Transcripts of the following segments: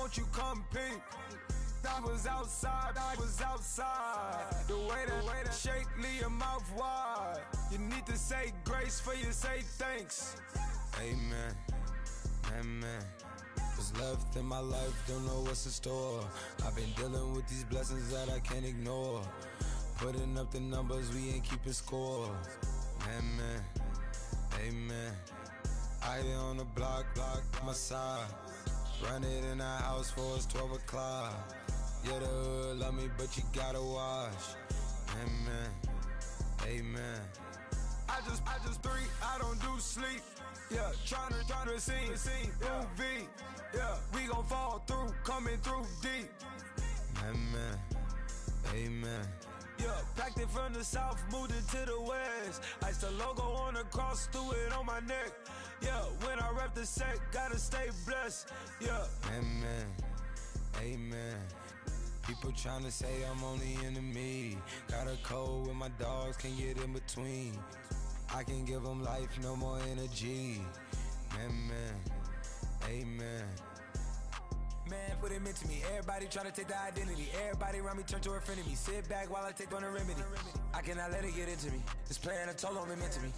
won't you come peep? I was outside. The way that shake, leave your mouth wide. You need to say grace for you say thanks. Amen, amen. What's left in my life, don't know what's in store. I've been dealing with these blessings that I can't ignore. Putting up the numbers, we ain't keeping score. Amen, amen. I here on the block, my side. Run it in the house for it's 12 o'clock. Yeah, the hood love me, but you gotta wash. Amen, amen. I just three, I don't do sleep. Yeah, tryna see, UV. Yeah, we gon' fall through, coming through deep. Amen, amen. Yeah, packed it from the south, moved it to the west. Iced the logo on the cross, threw it on my neck. Yeah, when I rep the set, gotta stay blessed. Yeah, amen, amen. People tryna say I'm only enemy. Got a code with my dogs, can't get in between. I can give them life, no more energy. Amen, amen. Man, what it meant to me. Everybody tryna take the identity. Everybody around me turn to a friend of me. Sit back while I take on a remedy. I cannot let it get into me. This playing a toll on me meant to me.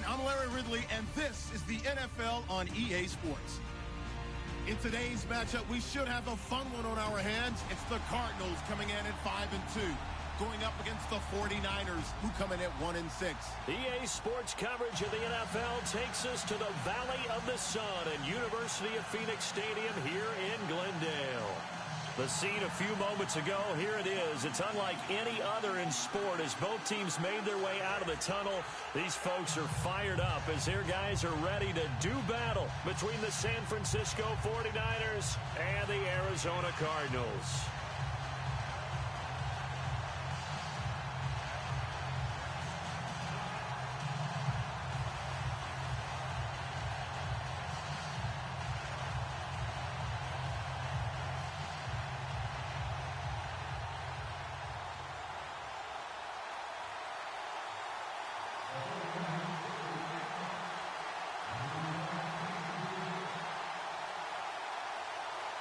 I'm Larry Ridley, and this is the NFL on EA Sports. In today's matchup, we should have a fun one on our hands. It's the Cardinals coming in at 5-2, going up against the 49ers, who come in at 1-6. EA Sports coverage of the NFL takes us to the Valley of the Sun at University of Phoenix Stadium here in Glendale. The scene a few moments ago, here it is. It's unlike any other in sport as both teams made their way out of the tunnel. These folks are fired up as their guys are ready to do battle between the San Francisco 49ers and the Arizona Cardinals.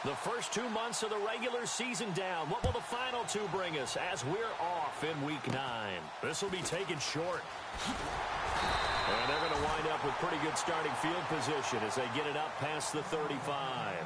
The first 2 months of the regular season down. What will the final two bring us as we're off in Week 9? This will be taken short. And they're going to wind up with pretty good starting field position as they get it up past the 35.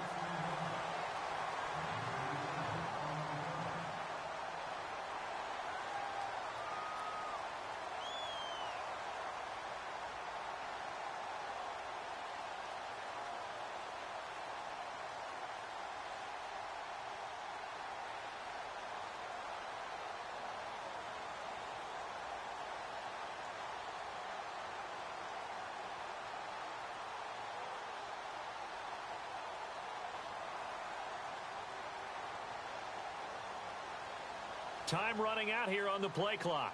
Time running out here on the play clock.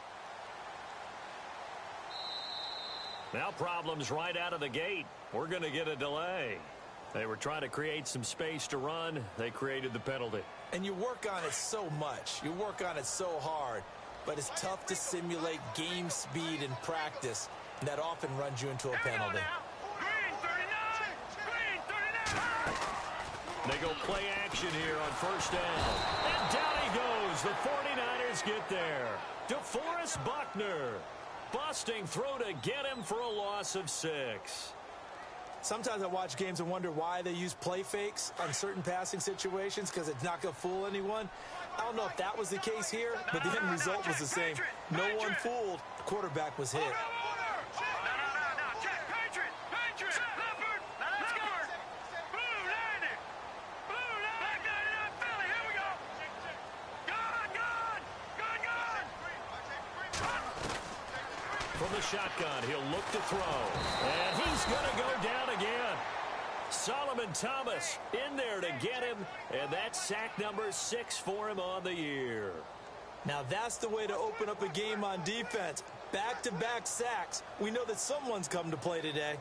Now problems right out of the gate. We're going to get a delay. They were trying to create some space to run. They created the penalty. And you work on it so much. You work on it so hard. But it's tough to simulate game speed in practice. And that often runs you into a penalty. Green 39! Green 39! They go play action here on first down. And down he goes. The 49ers get there. DeForest Buckner. Busting throw to get him for a loss of 6. Sometimes I watch games and wonder why they use play fakes on certain passing situations because it's not going to fool anyone. I don't know if that was the case here, but the end result was the same. No one fooled. The quarterback was hit. From the shotgun, he'll look to throw. And he's going to go down again. Solomon Thomas in there to get him. And that's sack number 6 for him on the year. Now that's the way to open up a game on defense. Back-to-back sacks. We know that someone's come to play today.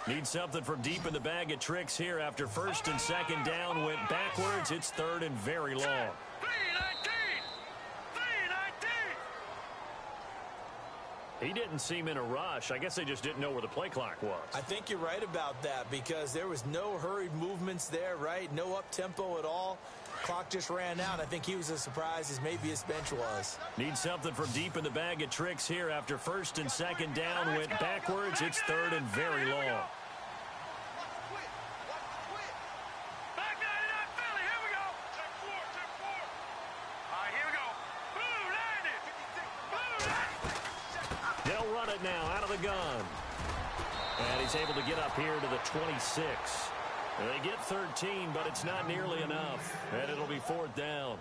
Need something from deep in the bag of tricks here after first and second down went backwards. It's third and very long. 3-19. He didn't seem in a rush. I guess they just didn't know where the play clock was. I think you're right about that because there was no hurried movements there, right? No up-tempo at all. Clock just ran out. I think he was as surprised as maybe his bench was. Need something from deep in the bag of tricks here after first and second down went backwards. It's third and very long. Back 99 Philly. Here we go. Check 4. All right, here we go. Blue landed. They'll run it now out of the gun. And he's able to get up here to the 26. They get 13, but it's not nearly enough. And it'll be fourth down.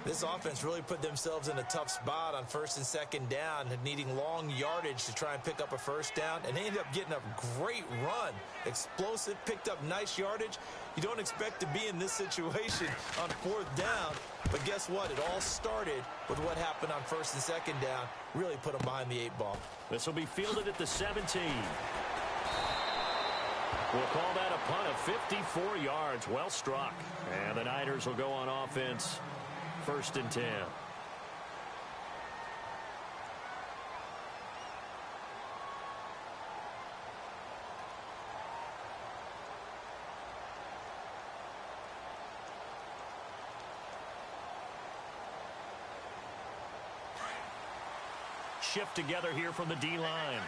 This offense really put themselves in a tough spot on first and second down, needing long yardage to try and pick up a first down. And they ended up getting a great run. Explosive, picked up nice yardage. You don't expect to be in this situation on fourth down. But guess what? It all started with what happened on first and second down. Really put them behind the 8-ball. This will be fielded at the 17. We'll call that a punt of 54 yards. Well struck. And the Niners will go on offense. First and 10. Shift together here from the D-line.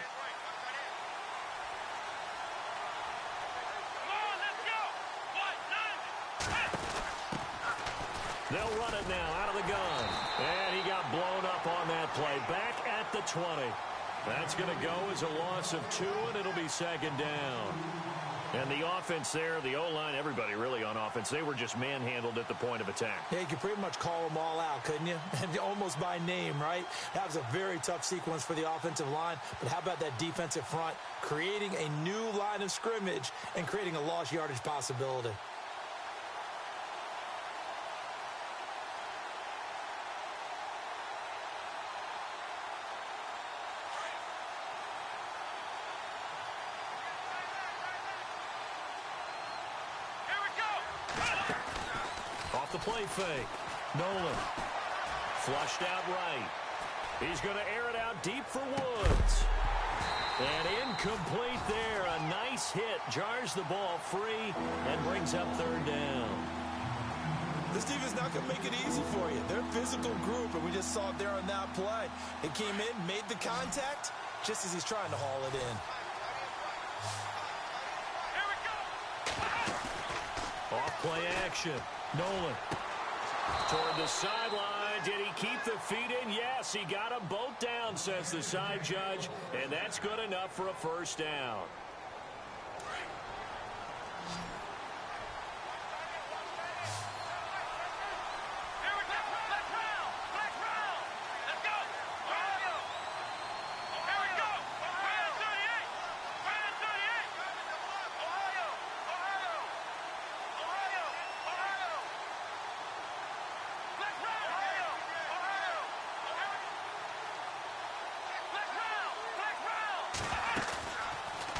They'll run it now out of the gun. And he got blown up on that play. Back at the 20. That's going to go as a loss of 2, and it'll be second down. And the offense there, the O-line, everybody really on offense, they were just manhandled at the point of attack. Yeah, you could pretty much call them all out, couldn't you? And almost by name, right? That was a very tough sequence for the offensive line. But how about that defensive front creating a new line of scrimmage and creating a lost yardage possibility? The play fake. Nolan flushed out right. He's going to air it out deep for Woods. And incomplete there. A nice hit. Jars the ball free and brings up third down. This team is not going to make it easy for you. They're a physical group, and we just saw it there on that play. It came in, made the contact, just as he's trying to haul it in. Off play action. Nolan toward the sideline. Did he keep the feet in? Yes, he got them both down, says the side judge, and that's good enough for a first down.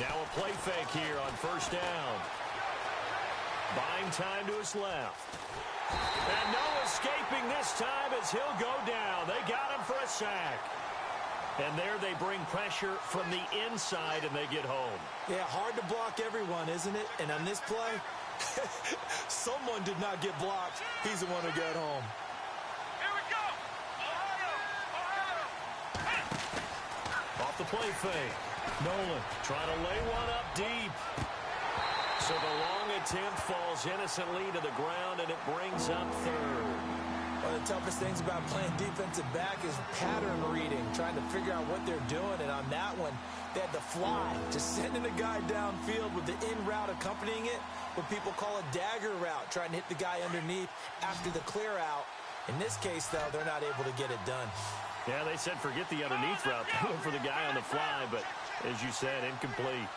Now a play fake here on first down. Buying time to his left. And no escaping this time as he'll go down. They got him for a sack. And there they bring pressure from the inside, and they get home. Yeah, hard to block everyone, isn't it? And on this play, someone did not get blocked. He's the one who got home. Here we go. Off the play fake. Nolan trying to lay one up deep. So the long attempt falls innocently to the ground, and it brings up third. Well, toughest things about playing defensive back is pattern reading, trying to figure out what they're doing. And on that one, they had to fly, just sending a guy downfield with the in route accompanying it, what people call a dagger route, trying to hit the guy underneath after the clear out. In this case, though, they're not able to get it done. Yeah, they said forget the underneath route. They went for the guy on the fly, but as you said, incomplete.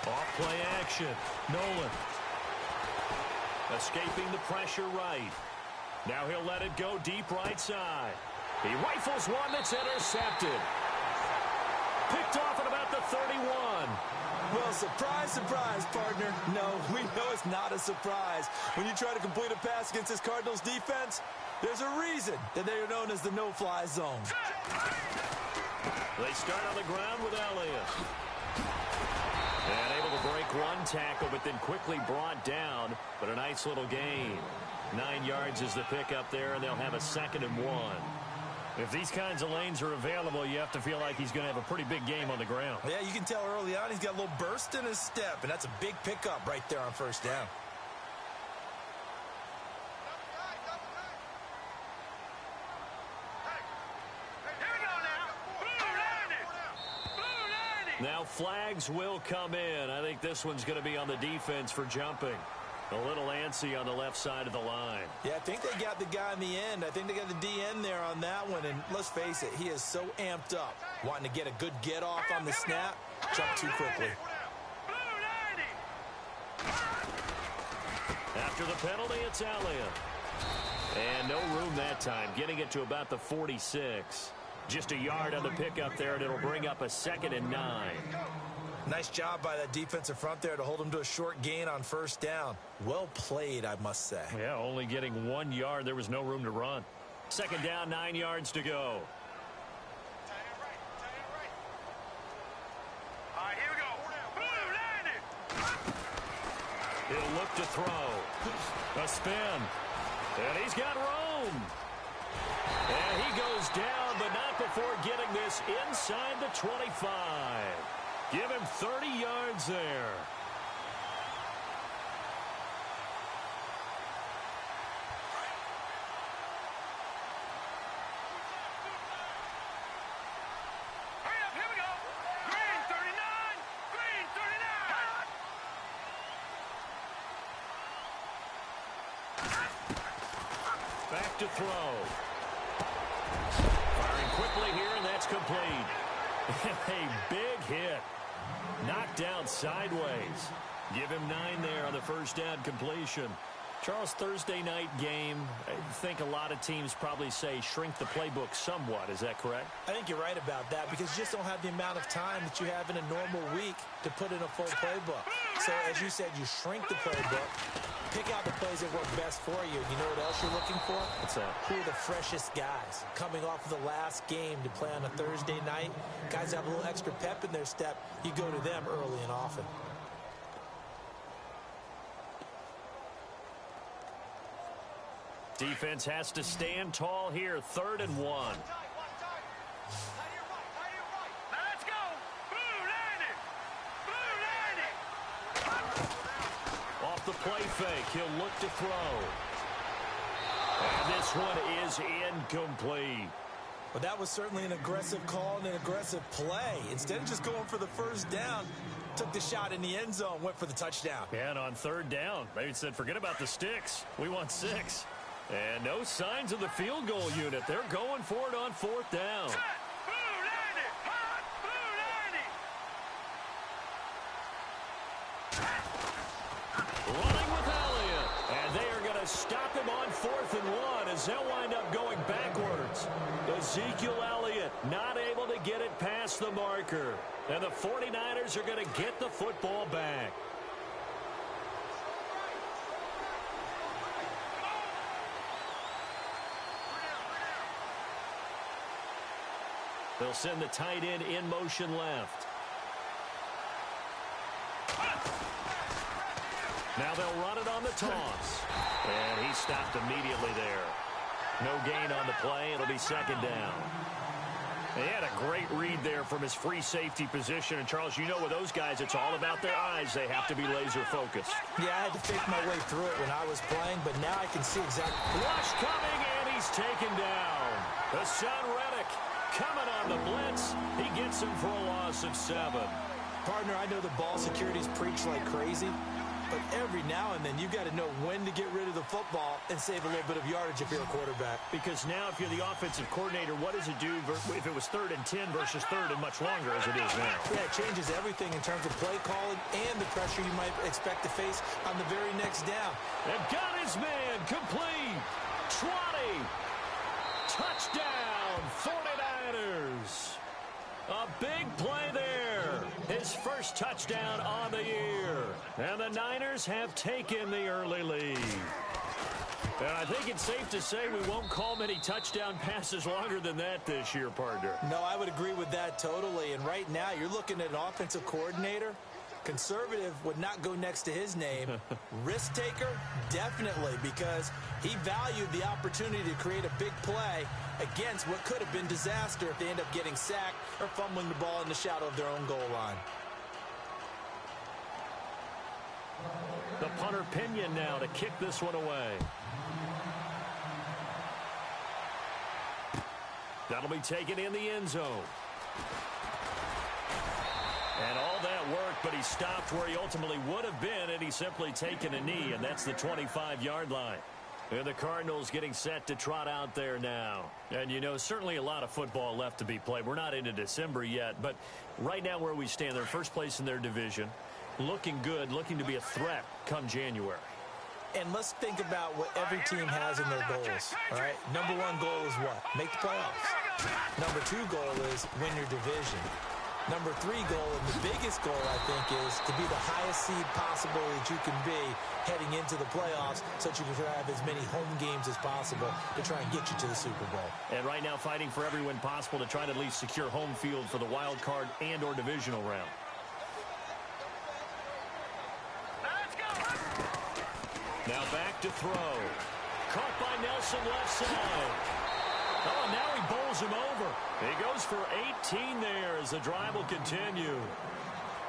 Off play action. Nolan. Escaping the pressure right. Now he'll let it go deep right side. He rifles one that's intercepted. Picked off at about the 31. Well, surprise, surprise, partner. No, we know it's not a surprise. When you try to complete a pass against this Cardinals defense, there's a reason that they are known as the no-fly zone. They start on the ground with Elliott. And able to break one tackle, but then quickly brought down. But a nice little gain. 9 yards is the pickup there, and they'll have a 2nd and 1. If these kinds of lanes are available, you have to feel like he's going to have a pretty big game on the ground. Yeah, you can tell early on he's got a little burst in his step, and that's a big pickup right there on first down. Now flags will come in. I think this one's going to be on the defense for jumping. A little antsy on the left side of the line. Yeah, I think they got the guy in the end. I think they got the DN there on that one. And let's face it, he is so amped up, wanting to get a good get off on the snap, jump too quickly. After the penalty, it's Elliott. And no room that time, getting it to about the 46. Just a yard on the pickup there, and it'll bring up a 2nd and 9. Nice job by that defensive front there to hold him to a short gain on first down. Well played, I must say. Yeah, only getting 1 yard. There was no room to run. 2nd down, 9 yards to go. All right, here we go. He'll look to throw. A spin. And he's got room. And he goes down, but not before getting this inside the 25. Give him 30 yards there. Hurry up, here we go. Green 39. Green 39. Back to throw. Firing quickly here, and that's complete. A big hit. Knocked down sideways. Give him 9 there on the first down completion. Charles, Thursday night game, I think a lot of teams probably say shrink the playbook somewhat. Is that correct? I think you're right about that because you just don't have the amount of time that you have in a normal week to put in a full playbook. So, as you said, you shrink the playbook, pick out the plays that work best for you. You know what else you're looking for? What's that? Who are the freshest guys coming off of the last game to play on a Thursday night? Guys have a little extra pep in their step. You go to them early and often. Defense has to stand tall here. 3rd and 1. Now let's go. Blue landed. Blue landed. Off the play fake, he'll look to throw. And this one is incomplete. But that was certainly an aggressive call and an aggressive play. Instead of just going for the first down, took the shot in the end zone, went for the touchdown. And on 3rd down, they said, forget about the sticks. We want 6. And no signs of the field goal unit. They're going for it on 4th down. Set. Blue landed. Hot. Blue landed. Running with Elliott. And they are going to stop him on 4th and 1 as they'll wind up going backwards. Ezekiel Elliott not able to get it past the marker. And the 49ers are going to get the football back. They'll send the tight end in motion left. Now they'll run it on the toss. And he stopped immediately there. No gain on the play. It'll be 2nd down. He had a great read there from his free safety position. And, Charles, you know with those guys, it's all about their eyes. They have to be laser-focused. Yeah, I had to fake my way through it when I was playing, but now I can see exactly. Rush coming, and he's taken down. The son Reddick coming on the blitz. He gets him for a loss of 7. Partner, I know the ball security's preached like crazy, but every now and then you've got to know when to get rid of the football and save a little bit of yardage if you're a quarterback. Because now if you're the offensive coordinator, what does it do if it was 3rd and 10 versus 3rd and much longer as it is now? Yeah, it changes everything in terms of play calling and the pressure you might expect to face on the very next down. They've got his man complete. 20. Touchdown, 49ers. A big play there. His first touchdown on the year. And the Niners have taken the early lead. And I think it's safe to say we won't call many touchdown passes longer than that this year, partner. No, I would agree with that totally. And right now, you're looking at an offensive coordinator. Conservative would not go next to his name. Risk taker, definitely, because he valued the opportunity to create a big play against what could have been disaster if they end up getting sacked or fumbling the ball in the shadow of their own goal line. The punter Pinion now to kick this one away. That'll be taken in the end zone. And all that worked, but he stopped where he ultimately would have been, and he's simply taken a knee, and that's the 25-yard line. And the Cardinals getting set to trot out there now. And, you know, certainly a lot of football left to be played. We're not into December yet, but right now where we stand, they're first place in their division, looking good, looking to be a threat come January. And let's think about what every team has in their goals, all right? Number 1 goal is what? Make the playoffs. Number 2 goal is win your division. Number 3 goal, and the biggest goal, I think, is to be the highest seed possible that you can be heading into the playoffs so that you can have as many home games as possible to try and get you to the Super Bowl. And right now fighting for every win possible to try to at least secure home field for the wild card and or divisional round. Now back to throw. Caught by Nelson left side. Oh, and now he bowls him over. He goes for 18 there as the drive will continue.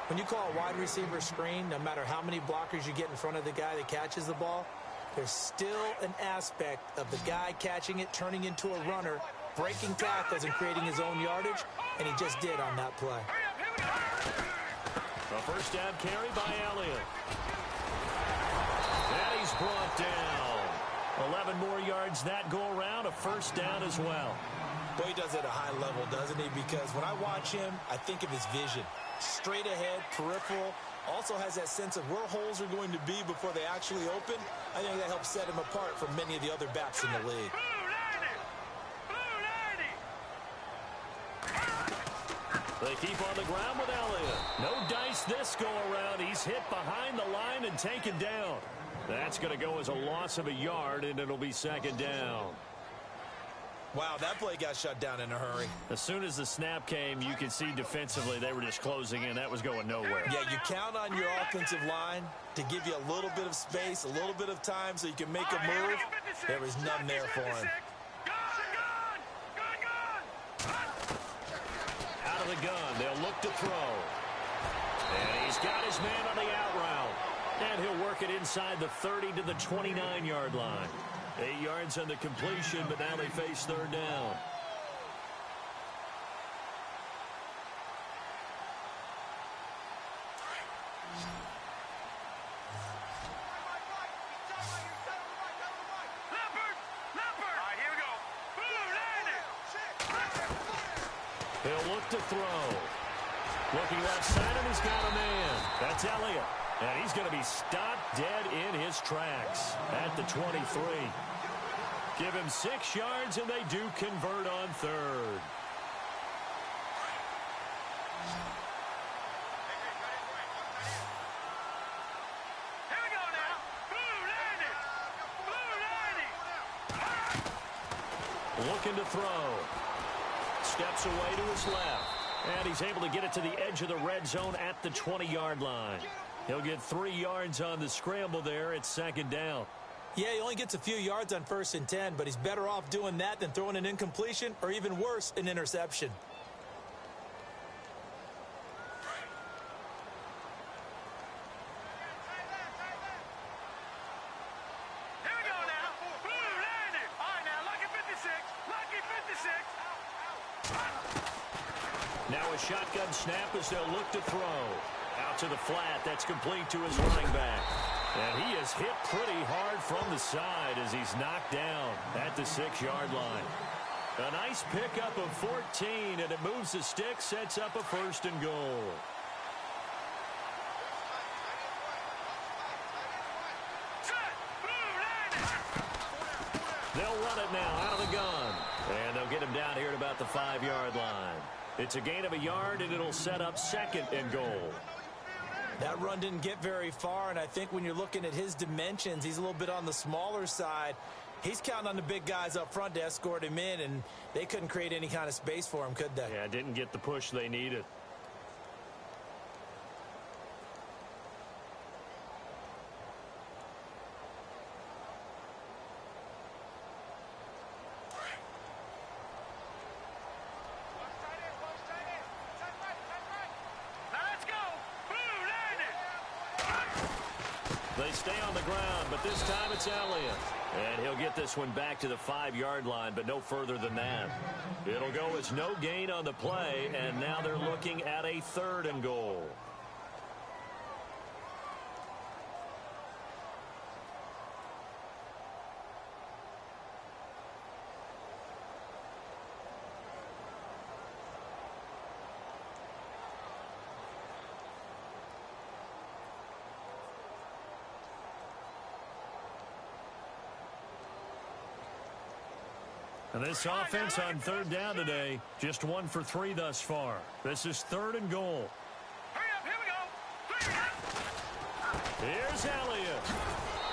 When you call a wide receiver screen, no matter how many blockers you get in front of the guy that catches the ball, there's still an aspect of the guy catching it, turning into a runner, breaking tackles and creating his own yardage, and he just did on that play. A first down carry by Elliott. And he's brought down. 11 more yards that go around, a first down as well. Boy, he does it at a high level, doesn't he? Because when I watch him, I think of his vision. Straight ahead, peripheral, also has that sense of where holes are going to be before they actually open. I think that helps set him apart from many of the other backs in the league. They keep on the ground with Elliott. No dice this go around. He's hit behind the line and taken down. That's going to go as a loss of a yard, and it'll be second down. Wow, that play got shut down in a hurry. As soon as the snap came, you could see defensively they were just closing in. That was going nowhere. Yeah, you count on your offensive line to give you a little bit of space, a little bit of time so you can make a move. There was none there for him. Out of the gun, they'll look to throw. And he's got his man on the out route. And he'll work it inside the 30 to the 29-yard line. 8 yards on the completion, but now they face third down. He'll look to throw. Looking left side, and he's got a man. That's Elliott. And he's going to be stopped dead in his tracks at the 23. Give him 6 yards, and they do convert on third. Here we go now. Blue landing. Looking to throw. Steps away to his left. And he's able to get it to the edge of the red zone at the 20-yard line. He'll get 3 yards on the scramble there. It's second down. Yeah, he only gets a few yards on 1st and 10, but he's better off doing that than throwing an incompletion or even worse, an interception. Here we go now. Boom, landed. All right, now, lucky 56. Lucky 56. Now a shotgun snap as they'll look to throw. Out to the flat. That's complete to his running back. And he is hit pretty hard from the side as he's knocked down at the 6-yard line. A nice pickup of 14, and it moves the stick, sets up a 1st and goal. They'll run it now out of the gun. And they'll get him down here at about the 5-yard line. It's a gain of a yard, and it'll set up 2nd and goal. That run didn't get very far, and I think when you're looking at his dimensions, he's a little bit on the smaller side. He's counting on the big guys up front to escort him in, and they couldn't create any kind of space for him, could they? Yeah, didn't get the push they needed. They stay on the ground, but this time it's Elliott. And he'll get this one back to the 5-yard line, but no further than that. It'll go as no gain on the play, and now they're looking at a 3rd and goal. And this offense on 3rd down today, just 1 for 3 thus far. This is 3rd and goal. Hurry up, here we go. Here's Elliott.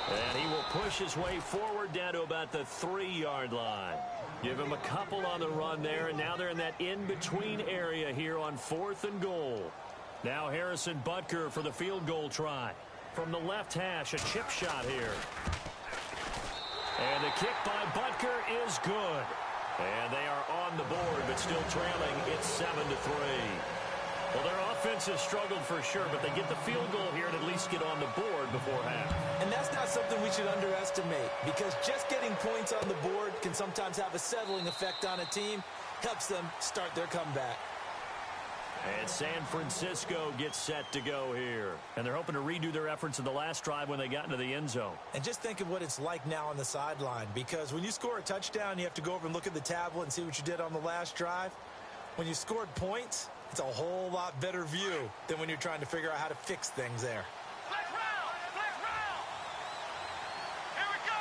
And he will push his way forward down to about the 3-yard line. Give him a couple on the run there, and now they're in that in-between area here on 4th and goal. Now Harrison Butker for the field goal try. From the left hash, a chip shot here. And the kick by Butker is good. And they are on the board, but still trailing. It's 7-3. Well, their offense has struggled for sure, but they get the field goal here and at least get on the board before half. And that's not something we should underestimate, because just getting points on the board can sometimes have a settling effect on a team. Helps them start their comeback. And San Francisco gets set to go here. And they're hoping to redo their efforts in the last drive when they got into the end zone. And just think of what it's like now on the sideline, because when you score a touchdown, you have to go over and look at the tablet and see what you did on the last drive. When you scored points, it's a whole lot better view than when you're trying to figure out how to fix things there. Flex round! Flex round! Here we go!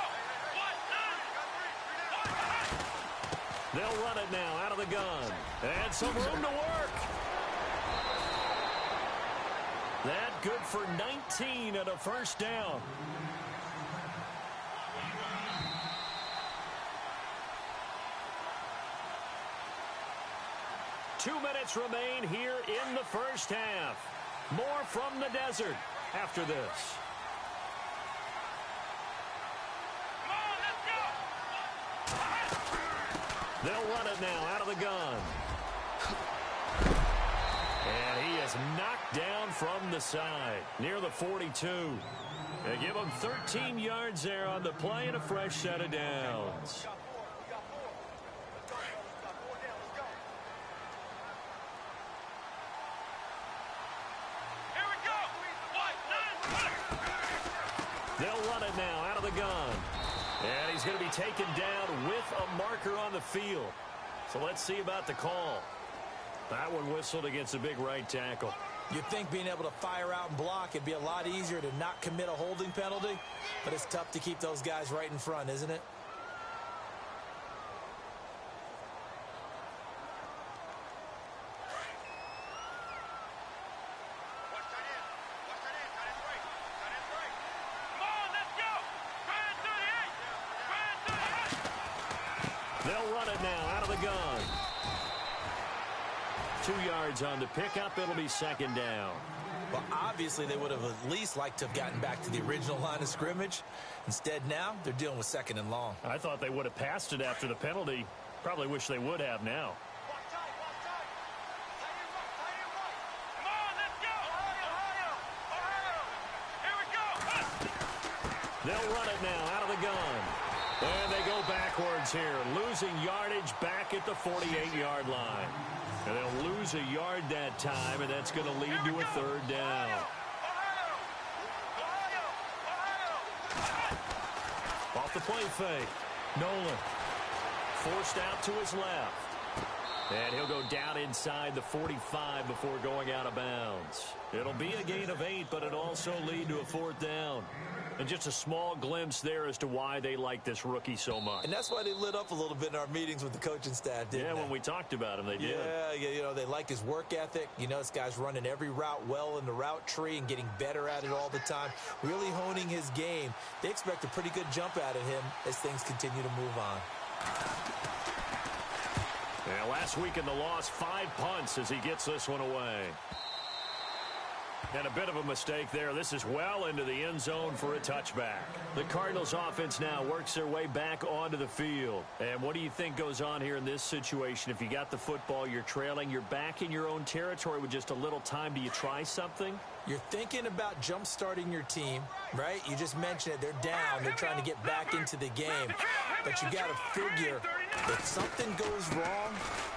They'll run it now out of the gun. And some room to work. That good for 19 and a 1st down. Two minutes remain here in the 1st half. More from the desert after this. Come on, let's go! They'll run it now out of the gun. And he is knocked down from the side, near the 42. They give him 13 yards there on the play and a fresh set of downs. Here we go! They'll run it now out of the gun. And he's going to be taken down with a marker on the field. So let's see about the call. That one whistled against a big right tackle. You'd think being able to fire out and block, it'd be a lot easier to not commit a holding penalty, but it's tough to keep those guys right in front, isn't it? Come on, let's go! Grand 38! They'll run it now out of the gun. 2 yards on the pickup. It'll be 2nd down. Well, obviously they would have at least liked to have gotten back to the original line of scrimmage. Instead now, they're dealing with 2nd and long. I thought they would have passed it after the penalty. Probably wish they would have now. Come on, let's go! Ohio! Here we go! They'll run it now out of the gun. And they go backwards here, losing yardage back at the 48-yard line. And they'll lose a yard that time, and that's going to lead to a 3rd down. Off the play fake, Nolan forced out to his left. And he'll go down inside the 45 before going out of bounds. It'll be a gain of 8, but it'll also lead to a 4th down. And just a small glimpse there as to why they like this rookie so much. And that's why they lit up a little bit in our meetings with the coaching staff, didn't they? Yeah, when we talked about him, they did. Yeah, you know, they like his work ethic. You know, this guy's running every route well in the route tree and getting better at it all the time, really honing his game. They expect a pretty good jump out of him as things continue to move on. Yeah, last week in the loss, 5 punts as he gets this one away. And a bit of a mistake there. This is well into the end zone for a touchback. The Cardinals offense now works their way back onto the field. And what do you think goes on here in this situation? If you got the football, you're trailing, you're back in your own territory with just a little time. Do you try something? You're thinking about jump-starting your team, right? You just mentioned it. They're down. They're trying to get back into the game. But you got to figure if something goes wrong,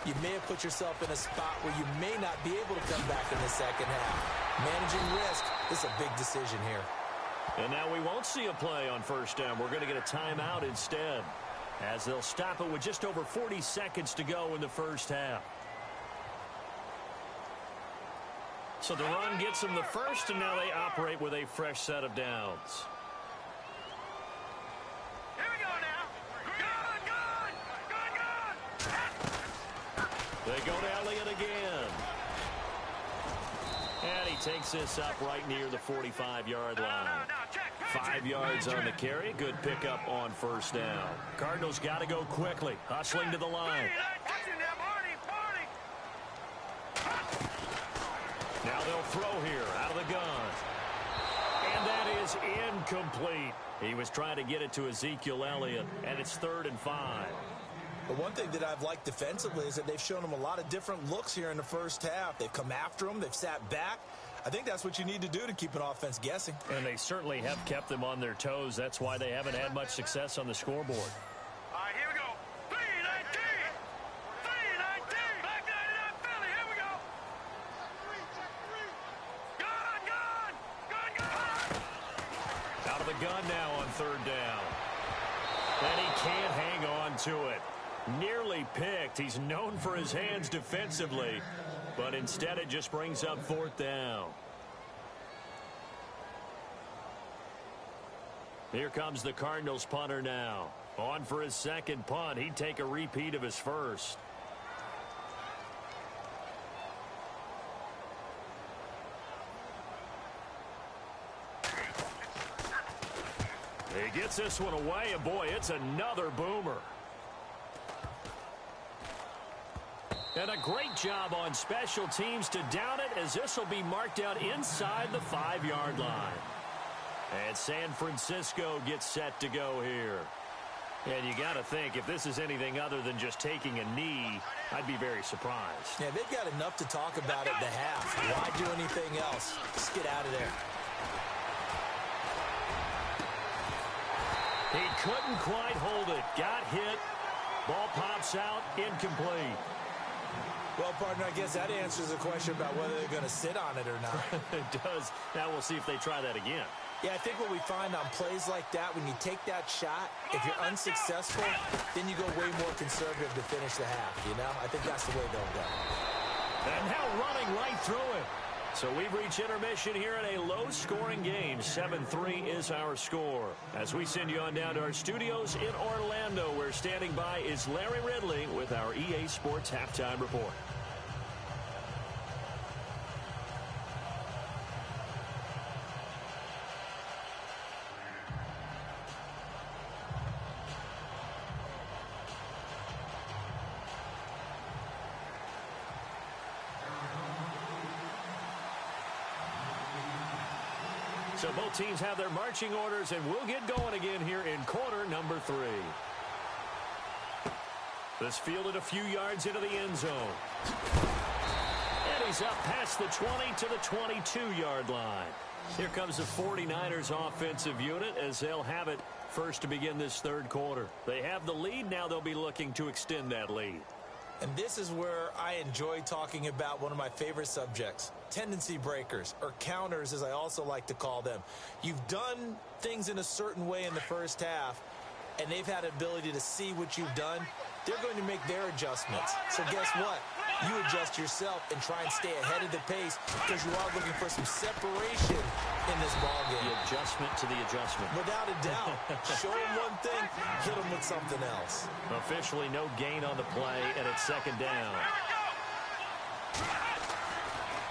you may have put yourself in a spot where you may not be able to come back in the second half. Managing risk is a big decision here. And now we won't see a play on 1st down. We're going to get a timeout instead, as they'll stop it with just over 40 seconds to go in the 1st half. So the run gets them the first, and now they operate with a fresh set of downs. Here we go now. Good. They go to Elliott again. And he takes this up right near the 45-yard line. 5 yards on the carry. Good pickup on 1st down. Cardinals got to go quickly, hustling to the line. Now they'll throw here out of the gun. And that is incomplete. He was trying to get it to Ezekiel Elliott, and it's 3rd and 5. But one thing that I've liked defensively is that they've shown him a lot of different looks here in the 1st half. They've come after him. They've sat back. I think that's what you need to do to keep an offense guessing. And they certainly have kept them on their toes. That's why they haven't had much success on the scoreboard. All right, here we go. 3-19. 3-19. Back 99 Philly. Here we go. Gun. Out of the gun now on 3rd down. And he can't hang on to it. Nearly picked. He's known for his hands defensively, but instead it just brings up 4th down. Here comes the Cardinals punter now. On for his 2nd punt. He'd take a repeat of his 1st. He gets this one away, and boy, it's another boomer. And a great job on special teams to down it, as this will be marked out inside the 5-yard line. And San Francisco gets set to go here. And you got to think, if this is anything other than just taking a knee, I'd be very surprised. Yeah, they've got enough to talk about at the half. Why do anything else? Just get out of there. He couldn't quite hold it. Got hit. Ball pops out. Incomplete. Well, partner, I guess that answers the question about whether they're going to sit on it or not. It does. Now we'll see if they try that again. Yeah, I think what we find on plays like that, when you take that shot, if you're unsuccessful, then you go way more conservative to finish the half, you know? I think that's the way they'll go. And now running right through it. So we've reached intermission here in a low-scoring game. 7-3 is our score. As we send you on down to our studios in Orlando, where standing by is Larry Ridley with our EA Sports Halftime Report. So both teams have their marching orders, and we'll get going again here in quarter number 3. This fielded a few yards into the end zone. And he's up past the 20 to the 22-yard line. Here comes the 49ers offensive unit as they'll have it first to begin this third quarter. They have the lead. Now they'll be looking to extend that lead. And this is where I enjoy talking about one of my favorite subjects, tendency breakers, or counters as I also like to call them. You've done things in a certain way in the first half, and they've had an ability to see what you've done. They're going to make their adjustments. So guess what? You adjust yourself and try and stay ahead of the pace because you are looking for some separation in this ballgame. The adjustment to the adjustment. Without a doubt. Show them one thing, hit them with something else. Officially no gain on the play, and it's second down.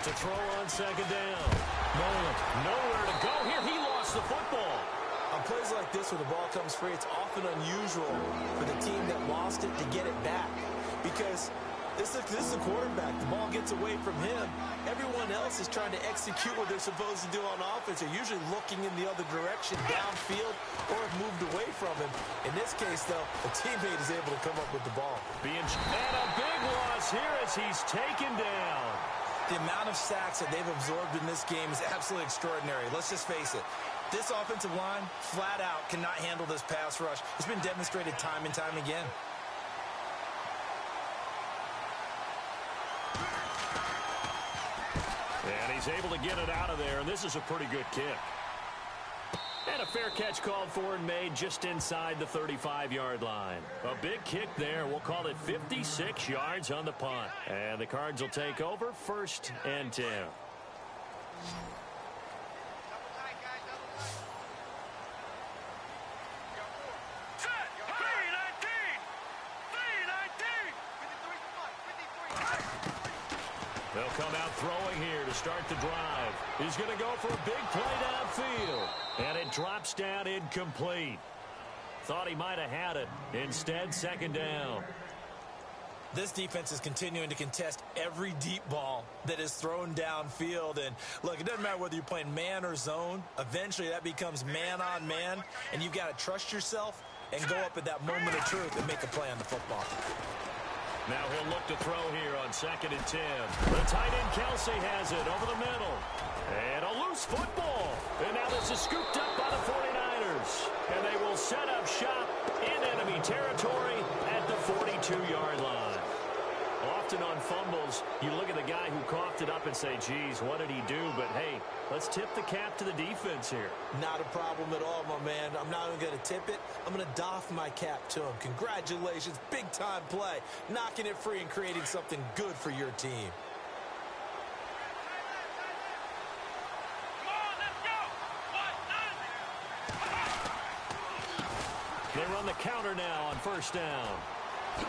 To throw on second down. Nowhere to go here. He lost the football. On plays like this where the ball comes free, it's often unusual for the team that lost it to get it back because this is the quarterback. The ball gets away from him. Everyone else is trying to execute what they're supposed to do on offense. They're usually looking in the other direction, downfield, or have moved away from him. In this case, though, a teammate is able to come up with the ball. And a big loss here as he's taken down. The amount of sacks that they've absorbed in this game is absolutely extraordinary. Let's just face it. This offensive line, flat out, cannot handle this pass rush. It's been demonstrated time and time again. And he's able to get it out of there, and this is a pretty good kick. And a fair catch called for and made just inside the 35-yard line. A big kick there. We'll call it 56 yards on the punt. And the Cards will take over 1st and 10. They'll come out throwing here to start the drive. He's going to go for a big play downfield. And it drops down incomplete. Thought he might have had it. Instead, second down. This defense is continuing to contest every deep ball that is thrown downfield. And, look, it doesn't matter whether you're playing man or zone. Eventually, that becomes man-on-man. And you've got to trust yourself and go up at that moment of truth and make a play on the football. Now he'll look to throw here on 2nd and 10. The tight end Kelsey has it over the middle. And a loose football. And now this is scooped up by the 49ers. And they will set up shop in enemy territory at the 42-yard line. Often on fumbles, you look at the guy who coughed it up and say, geez, what did he do? But, hey, let's tip the cap to the defense here. Not a problem at all, my man. I'm not even going to tip it. I'm going to doff my cap to him. Congratulations. Big-time play. Knocking it free and creating something good for your team. They run the counter now on 1st down.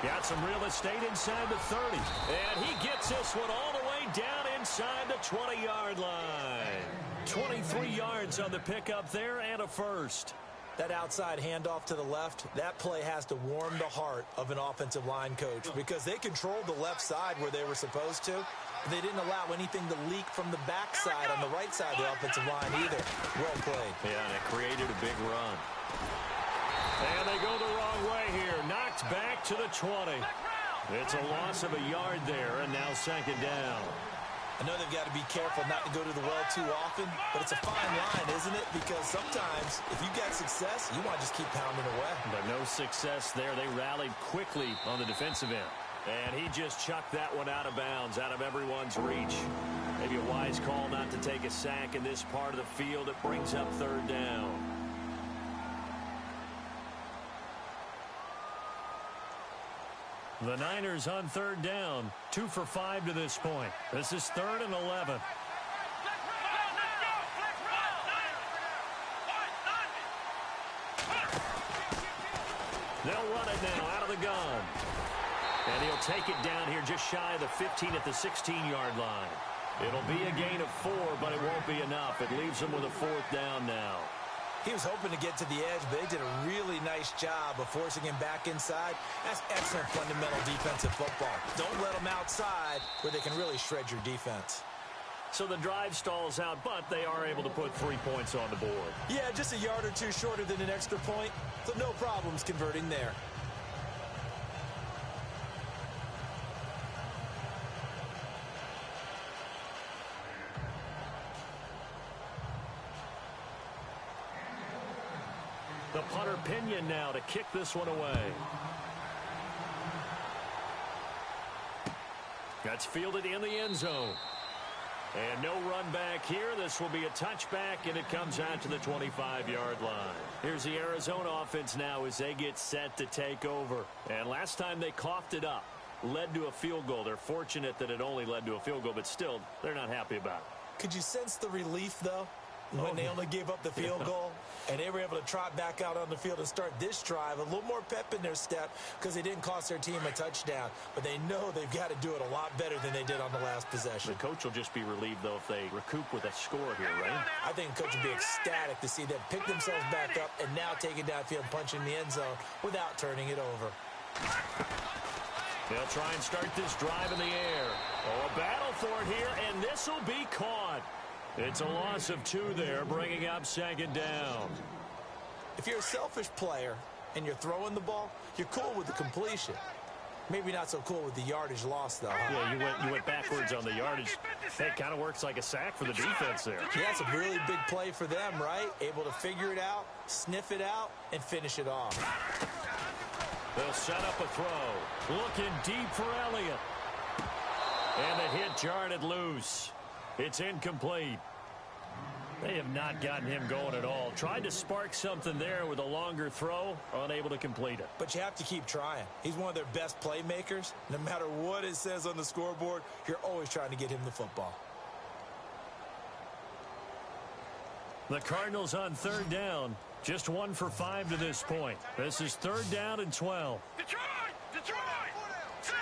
Got some real estate inside the 30. And he gets this one all the way down inside the 20-yard line. 23 yards on the pickup there and a first. That outside handoff to the left, that play has to warm the heart of an offensive line coach because they controlled the left side where they were supposed to. But they didn't allow anything to leak from the backside on the right side of the offensive line either. Well played. Yeah, and it created a big run. And they go the wrong way here. Knocked back to the 20. It's a loss of a yard there, and now second down. I know they've got to be careful not to go to the well too often, but it's a fine line, isn't it? Because sometimes, if you get success, you want to just keep pounding away. But no success there. They rallied quickly on the defensive end. And he just chucked that one out of bounds, out of everyone's reach. Maybe a wise call not to take a sack in this part of the field. It brings up 3rd down. The Niners on 3rd down, 2 for 5 to this point. This is 3rd and 11. They'll run it now out of the gun. And he'll take it down here just shy of the 15 at the 16-yard line. It'll be a gain of 4, but it won't be enough. It leaves them with a 4th down now. He was hoping to get to the edge, but they did a really nice job of forcing him back inside. That's excellent fundamental defensive football. Don't let them outside where they can really shred your defense. So the drive stalls out, but they are able to put 3 points on the board. Yeah, just a yard or two shorter than an extra point, so no problems converting there. The punter Pinion now to kick this one away. That's fielded in the end zone. And no run back here. This will be a touchback, and it comes out to the 25-yard line. Here's the Arizona offense now as they get set to take over. And last time they coughed it up, led to a field goal. They're fortunate that it only led to a field goal, but still, they're not happy about it. Could you sense the relief, though, when they only gave up the field goal? And they were able to trot back out on the field and start this drive. A little more pep in their step because they didn't cost their team a touchdown. But they know they've got to do it a lot better than they did on the last possession. The coach will just be relieved, though, if they recoup with a score here, right? I think the coach will be ecstatic to see them pick themselves back up and now take it downfield and punch in the end zone without turning it over. They'll try and start this drive in the air. Oh, a battle for it here, and this will be caught. It's a loss of 2 there, bringing up second down. If you're a selfish player and you're throwing the ball, you're cool with the completion. Maybe not so cool with the yardage loss, though. Yeah, you went backwards on the yardage. It kind of works like a sack for the defense there. Yeah, that's a really big play for them, right? Able to figure it out, sniff it out, and finish it off. They'll set up a throw. Looking deep for Elliott. And the hit jarred it loose. It's incomplete. They have not gotten him going at all. Tried to spark something there with a longer throw, unable to complete it. But you have to keep trying. He's one of their best playmakers. No matter what it says on the scoreboard, you're always trying to get him the football. The Cardinals on third down. Just 1 for 5 to this point. This is third down and 12. Detroit! Detroit! Set!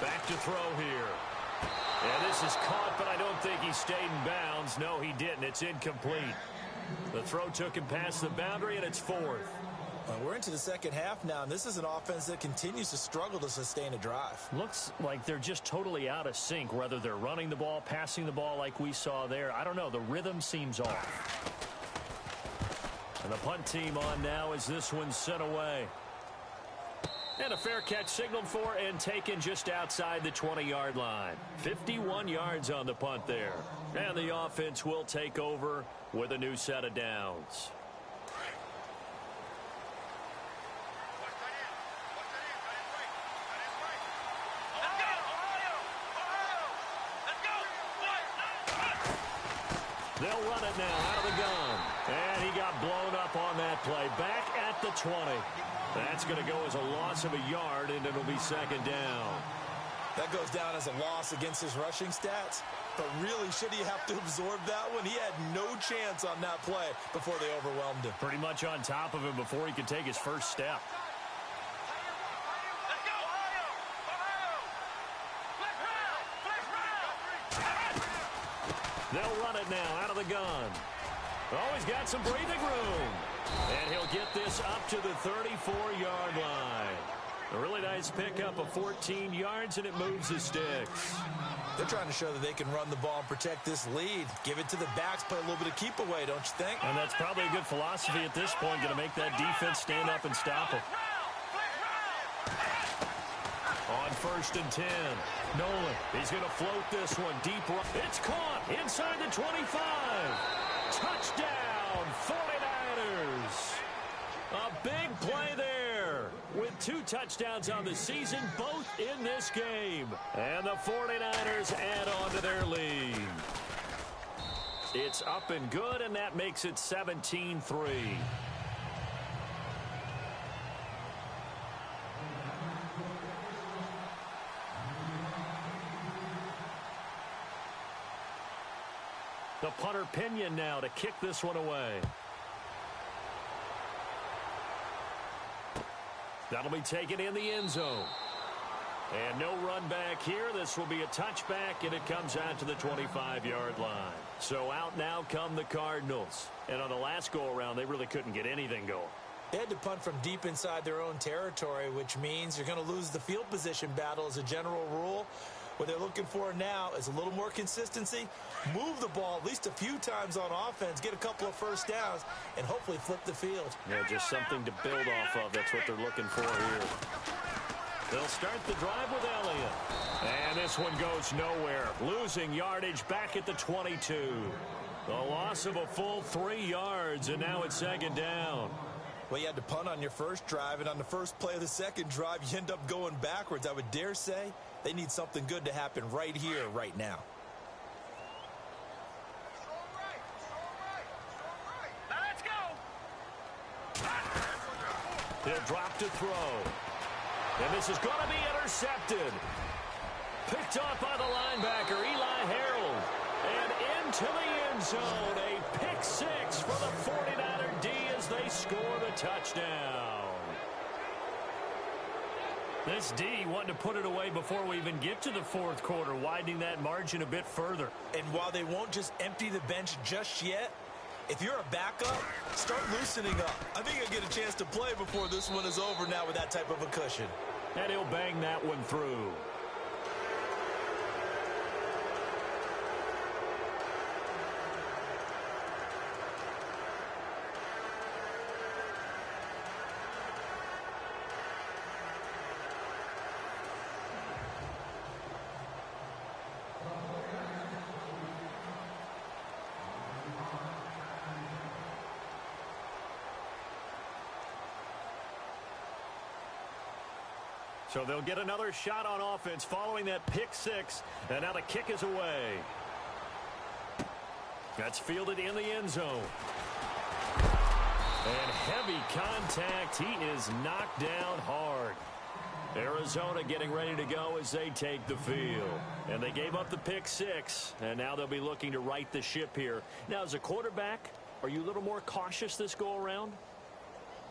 Back to throw here. And this is caught, but I don't think he stayed in bounds. No, he didn't. It's incomplete. The throw took him past the boundary, and it's 4th. We're into the second half now, and this is an offense that continues to struggle to sustain a drive. Looks like they're just totally out of sync, whether they're running the ball, passing the ball like we saw there. I don't know. The rhythm seems off. And the punt team on now as this one's sent away. And a fair catch signaled for and taken just outside the 20-yard line. 51 yards on the punt there. And the offense will take over with a new set of downs. They'll run it now out of the gun. And he got blown up on that play. Back at the 20. That's going to go as a loss of a yard, and it'll be second down. That goes down as a loss against his rushing stats. But really, should he have to absorb that one? He had no chance on that play before they overwhelmed him. Pretty much on top of him before he could take his first step. They'll run it now out of the gun. Oh, he's got some breathing room. And he'll get this up to the 34-yard line. A really nice pickup of 14 yards, and it moves the sticks. They're trying to show that they can run the ball and protect this lead. Give it to the backs, play a little bit of keep away, don't you think? And that's probably a good philosophy at this point, going to make that defense stand up and stop it. On 1st and 10, Nolan, he's going to float this one deep. It's caught inside the 25. Touchdown, 49ers. A big play there with 2 touchdowns on the season, both in this game. And the 49ers add on to their lead. It's up and good, and that makes it 17-3. The punter Pinion now to kick this one away. That'll be taken in the end zone. And no run back here. This will be a touchback, and it comes out to the 25-yard line. So out now come the Cardinals. And on the last go-around, they really couldn't get anything going. They had to punt from deep inside their own territory, which means you're going to lose the field position battle as a general rule. What they're looking for now is a little more consistency, move the ball at least a few times on offense, get a couple of first downs, and hopefully flip the field. Yeah, just something to build off of. That's what they're looking for here. They'll start the drive with Elliott. And this one goes nowhere. Losing yardage back at the 22. The loss of a full 3 yards, and now it's second down. Well, you had to punt on your first drive, and on the first play of the second drive, you end up going backwards. I would dare say they need something good to happen right here, right now. Now let's go. He'll drop to throw. And this is going to be intercepted. Picked off by the linebacker, Eli Harold. And into the end zone, a pick six for the 49er D as they score the touchdown. This D wanted to put it away before we even get to the fourth quarter, widening that margin a bit further. And while they won't just empty the bench just yet, if you're a backup, start loosening up. I think you'll get a chance to play before this one is over now with that type of a cushion. And he'll bang that one through. So they'll get another shot on offense following that pick six. And now the kick is away. That's fielded in the end zone. And heavy contact. He is knocked down hard. Arizona getting ready to go as they take the field. And they gave up the pick six. And now they'll be looking to right the ship here. Now, as a quarterback, are you a little more cautious this go-around?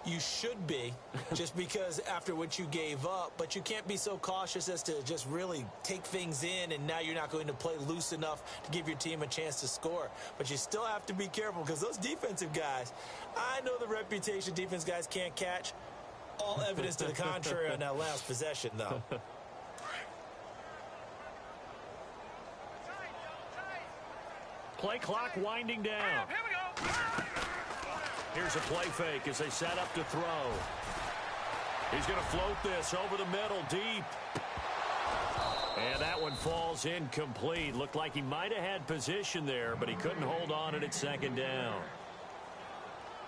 You should be, just because after what you gave up, but you can't be so cautious as to just really take things in, and now you're not going to play loose enough to give your team a chance to score. But you still have to be careful, because those defensive guys, I know the reputation defense guys can't catch. All evidence to the contrary on that last possession, though. Play clock winding down. Here we go. Here's a play fake as they set up to throw. He's going to float this over the middle deep. And that one falls incomplete. Looked like he might have had position there, but he couldn't hold on at second down.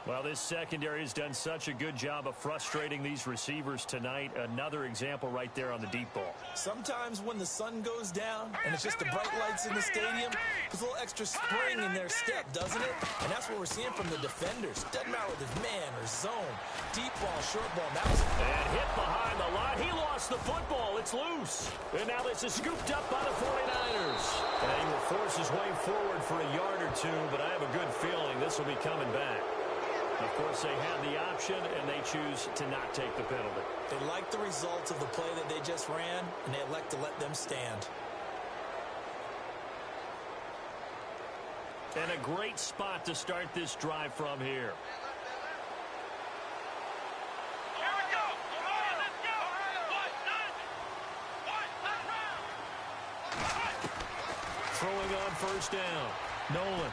Well, this secondary has done such a good job of frustrating these receivers tonight. Another example right there on the deep ball. Sometimes when the sun goes down and it's just the bright lights in the stadium, there's a little extra spring in their step, doesn't it? And that's what we're seeing from the defenders. Doesn't matter whether it's man or zone, deep ball, short ball. And hit behind the line. He lost the football. It's loose. And now this is scooped up by the 49ers. And he will force his way forward for a yard or two, but I have a good feeling this will be coming back. Of course, they have the option, and they choose to not take the penalty. They like the results of the play that they just ran, and they elect to let them stand. And a great spot to start this drive from here. Here we go. Come on, let's go. Throwing on first down. Nolan.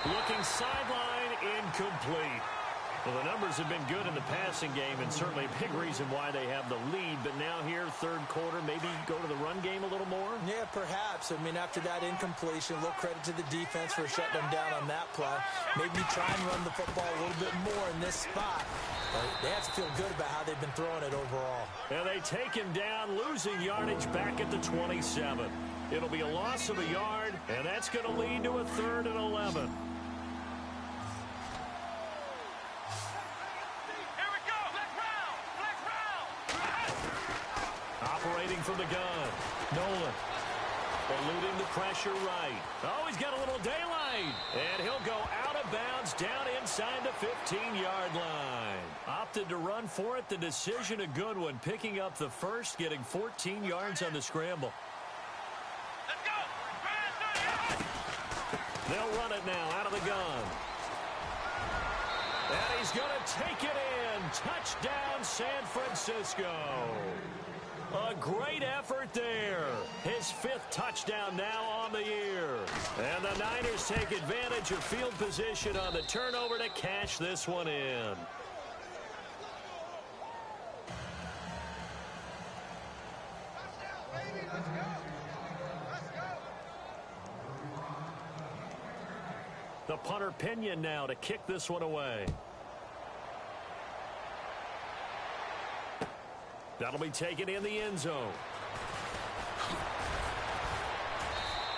Looking sideline, incomplete. Well, the numbers have been good in the passing game, and certainly a big reason why they have the lead. But now here, third quarter, maybe go to the run game a little more? Yeah, perhaps. I mean, after that incompletion, a little credit to the defense for shutting them down on that play. Maybe try and run the football a little bit more in this spot. But they have to feel good about how they've been throwing it overall. And they take him down, losing yardage back at the 27. It'll be a loss of a yard, and that's going to lead to a 3rd and 11. Operating from the gun. Nolan. Eluding the pressure right. Oh, he's got a little daylight. And he'll go out of bounds down inside the 15-yard line. Opted to run for it. The decision a good one. Picking up the first, getting 14 yards on the scramble. Let's go. They'll run it now out of the gun. And he's going to take it in. Touchdown, San Francisco. A great effort there. His 5th touchdown now on the year. And the Niners take advantage of field position on the turnover to cash this one in. The punter Pinion now to kick this one away. That'll be taken in the end zone.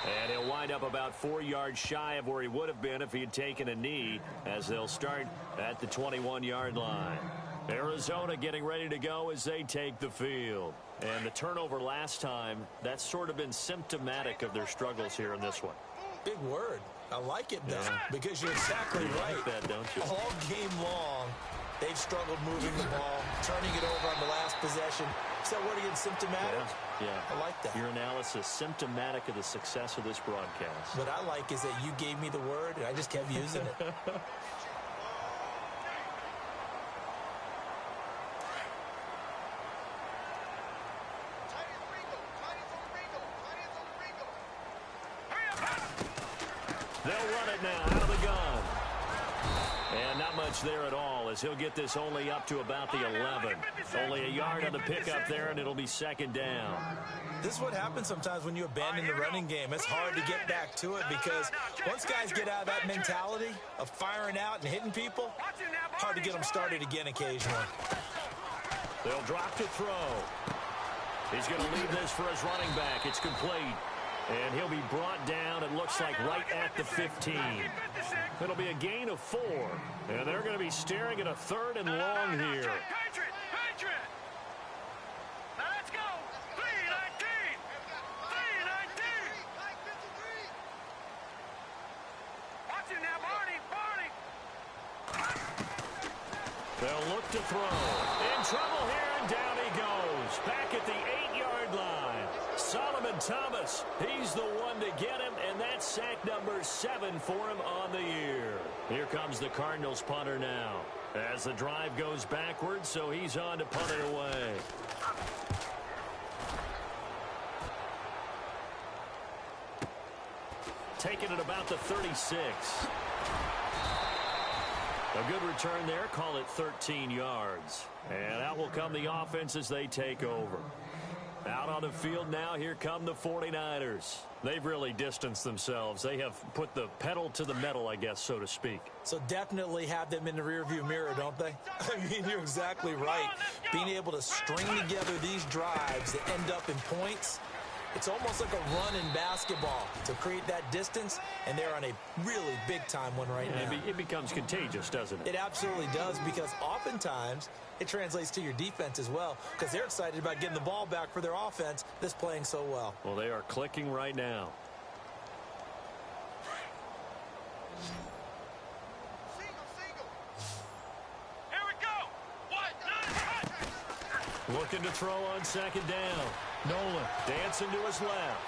And he'll wind up about 4 yards shy of where he would have been if he had taken a knee, as they'll start at the 21-yard line. Arizona getting ready to go as they take the field. And the turnover last time, that's sort of been symptomatic of their struggles here in this one. Big word. I like it, though, because you're exactly right. Like that, don't you? All game long, they've struggled moving the ball, turning it over on the last possession. Is that word again, symptomatic? Yeah. I like that. Your analysis, symptomatic of the success of this broadcast. What I like is that you gave me the word, and I just kept using it. They'll run it now out of the gun. And not much there at all, as he'll get this only up to about the 11. Only a yard on the pickup there, and it'll be 2nd down. This is what happens sometimes when you abandon the running game. It's hard to get back to it because once guys get out of that mentality of firing out and hitting people, hard to get them started again occasionally. They'll drop to throw. He's going to leave this for his running back. It's complete. And he'll be brought down, it looks like, right at the 15. It'll be a gain of 4. And they're going to be staring at a 3rd and long here. Now let's go. 3-19. 3-19. Watch him now, Barney. They'll look to throw. In trouble here, and down he goes. Back at the 8-yard line. Solomon Thomas, he's the one to get him, and that's sack number 7 for him on the year. Here comes the Cardinals punter now, as the drive goes backwards, so he's on to punt it away. Taking it about the 36. A good return there, call it 13 yards. And out will come the offense as they take over. Out on the field now, here come the 49ers. They've really distanced themselves. They have put the pedal to the metal, I guess, so to speak. So definitely have them in the rearview mirror, don't they? I mean, you're exactly right. Being able to string together these drives that end up in points, it's almost like a run in basketball to create that distance, and they're on a really big-time one right now. It becomes contagious, doesn't it? It absolutely does, because oftentimes it translates to your defense as well, because they're excited about getting the ball back for their offense that's playing so well. Well, they are clicking right now. Here we go. Looking to throw on 2nd down. Nolan dancing to his left.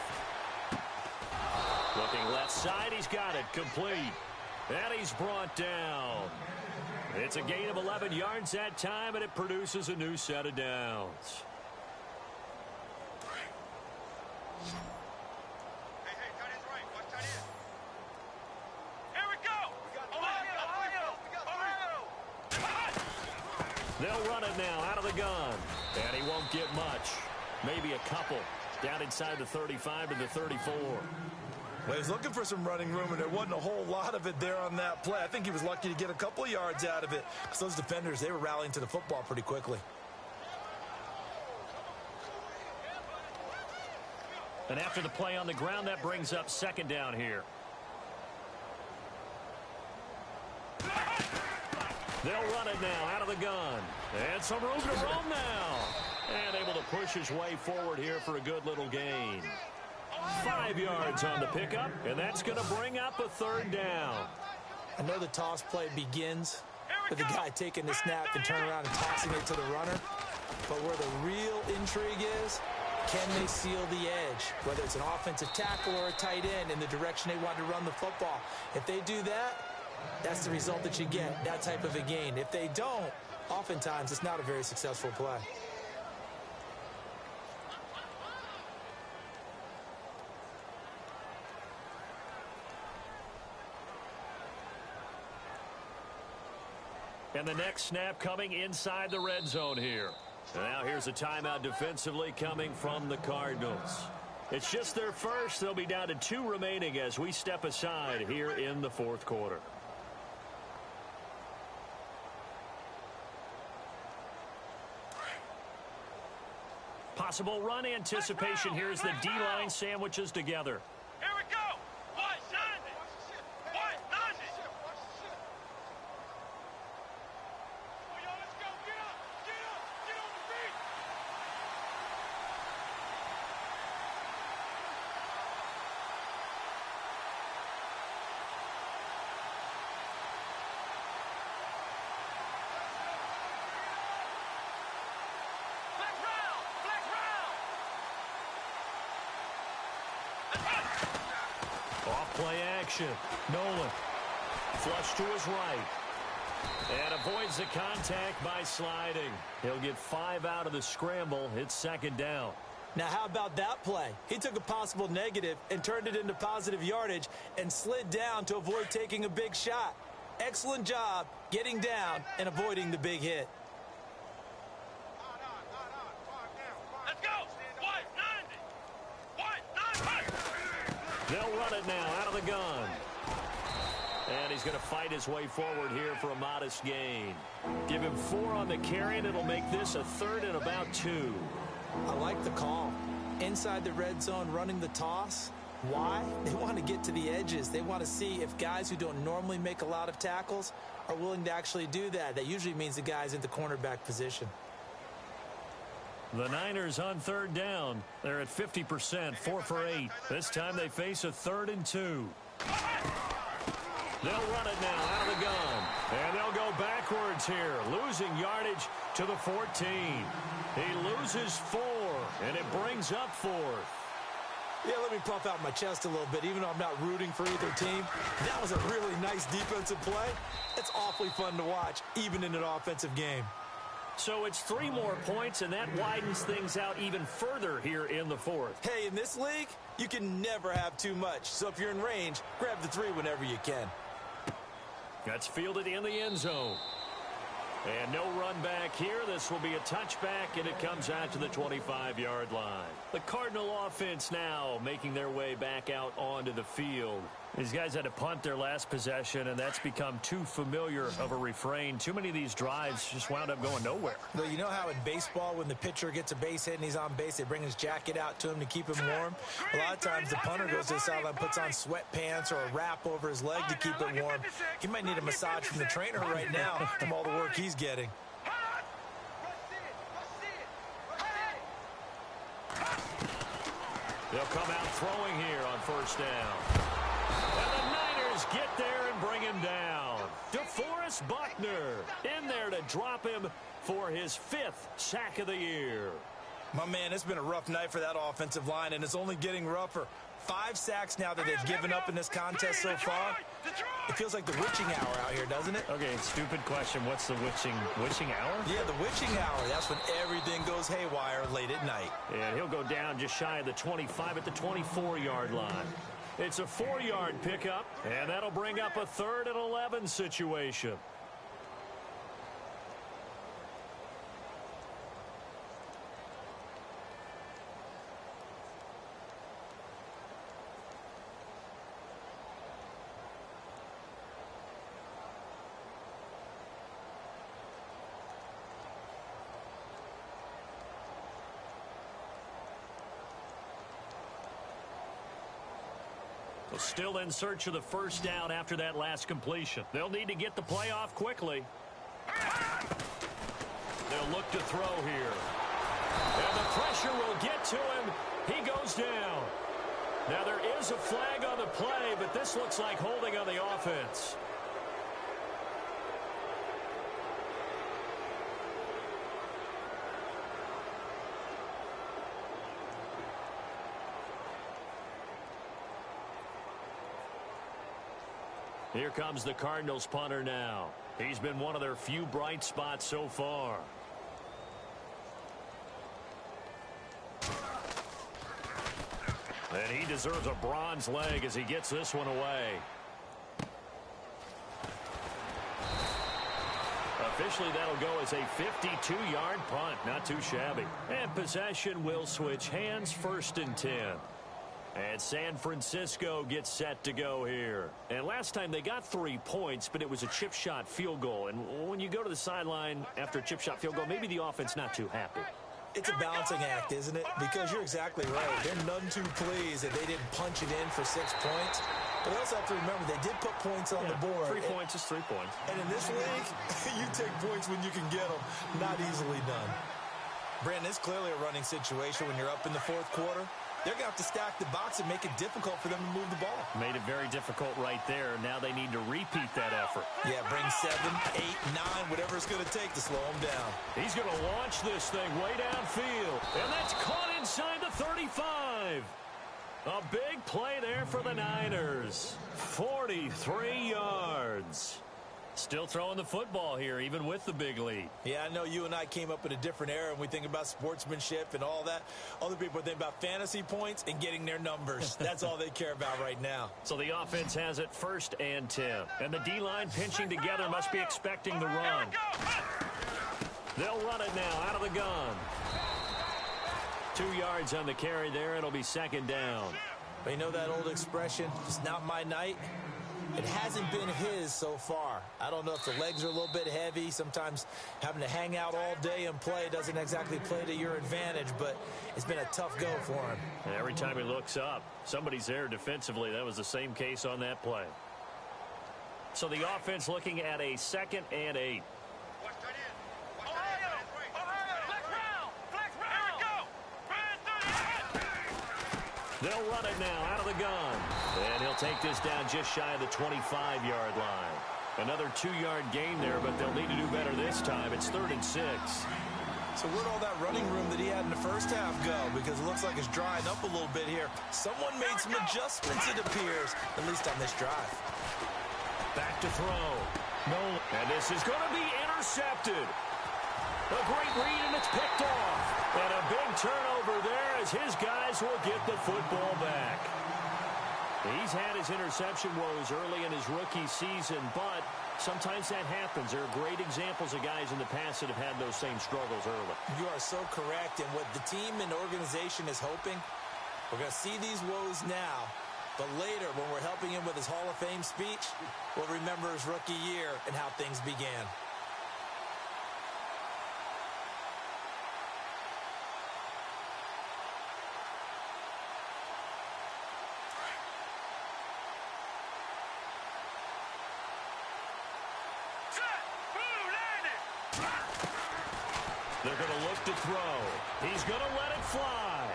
Looking left side, he's got it complete. And he's brought down. It's a gain of 11 yards that time, and it produces a new set of downs. Hey, tight end's right. Watch tight end. Here we go. Ohio. They'll run it now out of the gun. And he won't get much. Maybe a couple. Down inside the 35 to the 34. Well, he was looking for some running room, and there wasn't a whole lot of it there on that play. I think he was lucky to get a couple of yards out of it, because those defenders, they were rallying to the football pretty quickly. And after the play on the ground, that brings up 2nd down here. They'll run it now out of the gun. And some room to roam now. And able to push his way forward here for a good little gain. 5 yards on the pickup, and that's going to bring up a 3rd down. I know the toss play begins with the guy taking the snap and turning around and tossing it to the runner. But where the real intrigue is, can they seal the edge? Whether it's an offensive tackle or a tight end in the direction they want to run the football. If they do that, That's the result that you get, that type of a gain. If they don't, oftentimes it's not a very successful play. And the next snap coming inside the red zone here. Now here's a timeout defensively coming from the Cardinals. It's just their first. They'll be down to 2 remaining as we step aside here in the fourth quarter. Possible run anticipation here as the D-line sandwiches together. Here we go. White, 90. White, 90. Oh, y'all, let's go. Get up. Get up. Get on the feet. Flex round. Flex round. Off play action. Nolan. Flush to his right. And avoids the contact by sliding. He'll get 5 out of the scramble. It's second down. Now, how about that play? He took a possible negative and turned it into positive yardage and slid down to avoid taking a big shot. Excellent job getting down and avoiding the big hit. Let's go. White, 90. White, 90. They'll run it now out of the gun. And he's going to fight his way forward here for a modest gain. Give him 4 on the carry, and it'll make this a 3rd and about 2. I like the call. Inside the red zone running the toss. Why? They want to get to the edges. They want to see if guys who don't normally make a lot of tackles are willing to actually do that. That usually means the guy's in the cornerback position. The Niners on 3rd down. They're at 50%, 4 for 8. This time they face a 3rd and 2. They'll run it now out of the gun. And they'll go backwards here, losing yardage to the 14. He loses 4, and it brings up 4th. Yeah, let me puff out my chest a little bit, even though I'm not rooting for either team. That was a really nice defensive play. It's awfully fun to watch, even in an offensive game. So it's 3 more points, and that widens things out even further here in the 4th. Hey, in this league, you can never have too much. So if you're in range, grab the 3 whenever you can. That's fielded in the end zone. And no run back here. This will be a touchback, and it comes out to the 25-yard line. The Cardinal offense now making their way back out onto the field. These guys had to punt their last possession, and that's become too familiar of a refrain. Too many of these drives just wound up going nowhere. Well, you know how in baseball, when the pitcher gets a base hit and he's on base, they bring his jacket out to him to keep him warm? A lot of times the punter goes to the sideline, puts on sweatpants or a wrap over his leg to keep it warm. He might need a massage from the trainer right now from all the work he's getting. They'll come out throwing here on 1st down. And the Niners get there and bring him down. DeForest Buckner in there to drop him for his 5th sack of the year. My man, it's been a rough night for that offensive line, and it's only getting rougher. 5 sacks now that they've given up in this contest so far. It feels like the witching hour out here, doesn't it? Okay, stupid question. What's the witching hour? Yeah, the witching hour. That's when everything goes haywire late at night. And he'll go down just shy of the 25 at the 24-yard line. It's a 4-yard pickup, and that'll bring up a 3rd and 11 situation. Still in search of the 1st down after that last completion. They'll need to get the play off quickly. They'll look to throw here. And the pressure will get to him. He goes down. Now there is a flag on the play, but this looks like holding on the offense. Here comes the Cardinals punter now. He's been one of their few bright spots so far. And he deserves a bronze leg as he gets this one away. Officially, that'll go as a 52-yard punt. Not too shabby. And possession will switch hands, 1st and 10. And San Francisco gets set to go here. And last time they got 3 points, but it was a chip shot field goal. And when you go to the sideline after a chip shot field goal, maybe the offense not too happy. It's a balancing act, isn't it? Because you're exactly right. They're none too pleased that they didn't punch it in for 6 points. But they also have to remember they did put points on the board. 3 points is 3 points. And in this league, you take points when you can get them. Not easily done. Brandon, it's clearly a running situation when you're up in the 4th quarter. They're going to have to stack the box and make it difficult for them to move the ball. Made it very difficult right there. Now they need to repeat that effort. Yeah, bring 7, 8, 9, whatever it's going to take to slow them down. He's going to launch this thing way downfield. And that's caught inside the 35. A big play there for the Niners. 43 yards. Still throwing the football here, even with the big lead. Yeah, I know you and I came up in a different era, and we think about sportsmanship and all that. Other people think about fantasy points and getting their numbers. That's all they care about right now. So the offense has it 1st and 10. And the D-line pinching together must be expecting the run. They'll run it now out of the gun. 2 yards on the carry there. It'll be 2nd down. But you know that old expression, it's not my night? It hasn't been his so far. I don't know if the legs are a little bit heavy. Sometimes having to hang out all day and play doesn't exactly play to your advantage, but it's been a tough go for him. And every time he looks up, somebody's there defensively. That was the same case on that play. So the offense looking at a 2nd and 8. They'll run it now out of the gun. And he'll take this down just shy of the 25-yard line. Another 2-yard gain there, but they'll need to do better this time. It's 3rd and 6. So where'd all that running room that he had in the first half go? Because it looks like it's drying up a little bit here. Someone made some adjustments, it appears, at least on this drive. Back to throw. No. And this is going to be intercepted. A great read, and it's picked off. And a big turnover there as his guys will get the football back. He's had his interception woes early in his rookie season, but sometimes that happens. There are great examples of guys in the past that have had those same struggles early. You are so correct. And what the team and organization is hoping, we're going to see these woes now, but later when we're helping him with his Hall of Fame speech, we'll remember his rookie year and how things began. They're going to look to throw. He's going to let it fly.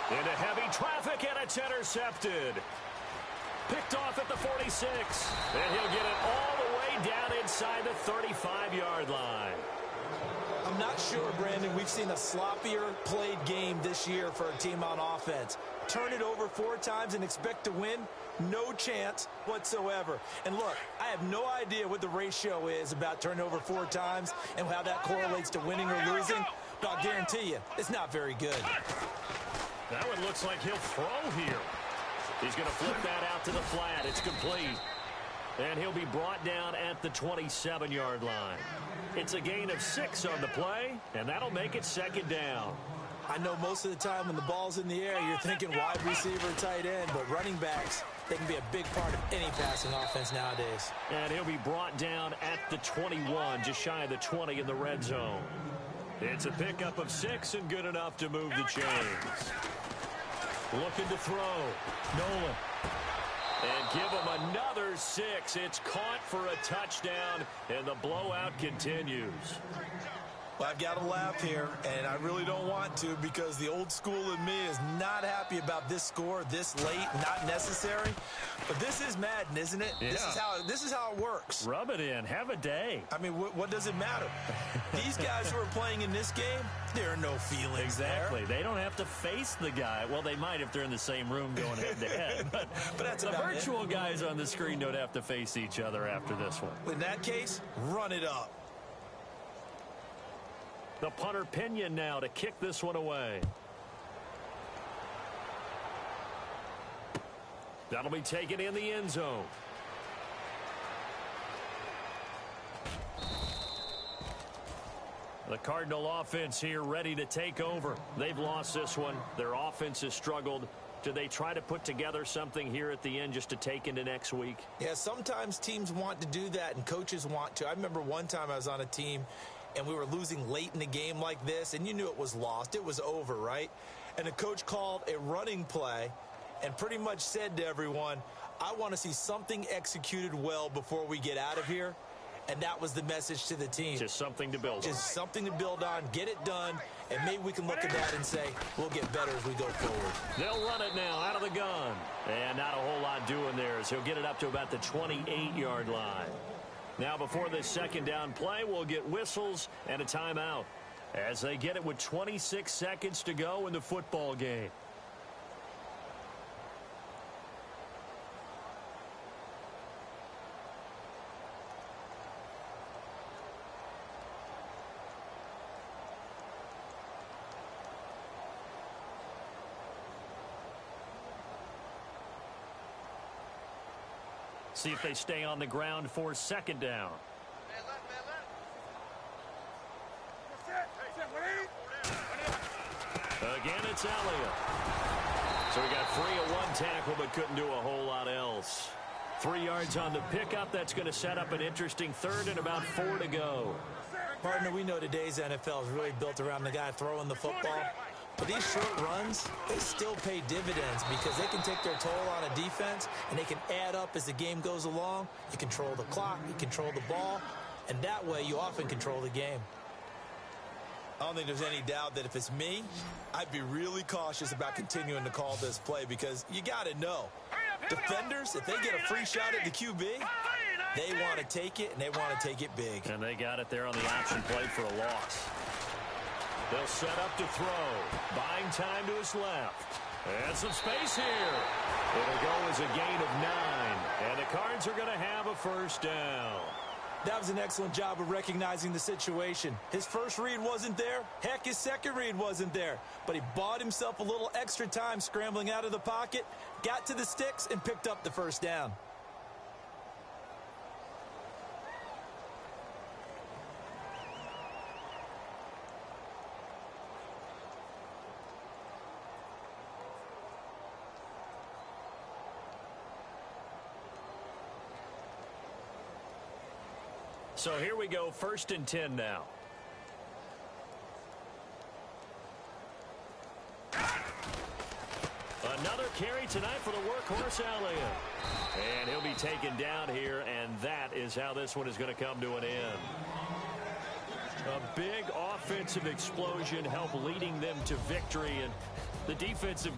Into heavy traffic, and it's intercepted. Picked off at the 46. And he'll get it all the way down inside the 35-yard line. I'm not sure, Brandon, we've seen a sloppier played game this year for a team on offense. Turn it over 4 times and expect to win? No chance whatsoever. And look, I have no idea what the ratio is about turning over 4 times and how that correlates to winning or losing, but I'll guarantee you, it's not very good. That one looks like he'll throw here. He's going to flip that out to the flat. It's complete. And he'll be brought down at the 27-yard line. It's a gain of 6 on the play, and that'll make it 2nd down. I know most of the time when the ball's in the air, you're thinking wide receiver, tight end, but running backs, they can be a big part of any passing offense nowadays. And he'll be brought down at the 21, just shy of the 20 in the red zone. It's a pickup of 6 and good enough to move the chains. Looking to throw. Nolan. And give him another 6. It's caught for a touchdown, and the blowout continues. Well, I've got to laugh here, and I really don't want to because the old school in me is not happy about this score this late, not necessary. But this is Madden, isn't it? Yeah. This is how it works. Rub it in. Have a day. I mean, what does it matter? These guys who are playing in this game, there are no feelings Exactly. there. They don't have to face the guy. Well, they might if they're in the same room going head-to-head. But that's the about virtual guys on the screen don't have to face each other after this one. In that case, run it up. The punter Pinion now to kick this one away. That'll be taken in the end zone. The Cardinal offense here ready to take over. They've lost this one. Their offense has struggled. Do they try to put together something here at the end just to take into next week? Yeah, sometimes teams want to do that and coaches want to. I remember one time I was on a team and we were losing late in the game like this, and you knew it was lost. It was over, right? And the coach called a running play and pretty much said to everyone, I want to see something executed well before we get out of here. And that was the message to the team. Just something to build on. Just something to build on, get it done, and maybe we can look at that and say, we'll get better as we go forward. They'll run it now out of the gun. And not a whole lot doing there as he'll get it up to about the 28-yard line. Now before this second down play, we'll get whistles and a timeout as they get it with 26 seconds to go in the football game. See if they stay on the ground for second down. Again, it's Elliott. So we got 3 at one tackle, but couldn't do a whole lot else. 3 yards on the pickup. That's going to set up an interesting third and about 4 to go. Partner, we know today's NFL is really built around the guy throwing the football. But these short runs, they still pay dividends because they can take their toll on a defense and they can add up as the game goes along. You control the clock, you control the ball, and that way you often control the game. I don't think there's any doubt that if it's me, I'd be really cautious about continuing to call this play because you got to know, defenders, if they get a free shot at the QB, they want to take it, and they want to take it big. And they got it there on the option play for a loss. They'll set up to throw. Buying time to his left. And some space here. It'll go as a gain of 9. And the Cards are going to have a first down. That was an excellent job of recognizing the situation. His first read wasn't there. Heck, his second read wasn't there. But he bought himself a little extra time scrambling out of the pocket, got to the sticks, and picked up the first down. So here we go, 1st and 10 now. Another carry tonight for the workhorse Elliott. And he'll be taken down here, and that is how this one is going to come to an end. A big offensive explosion helped leading them to victory, and the defensive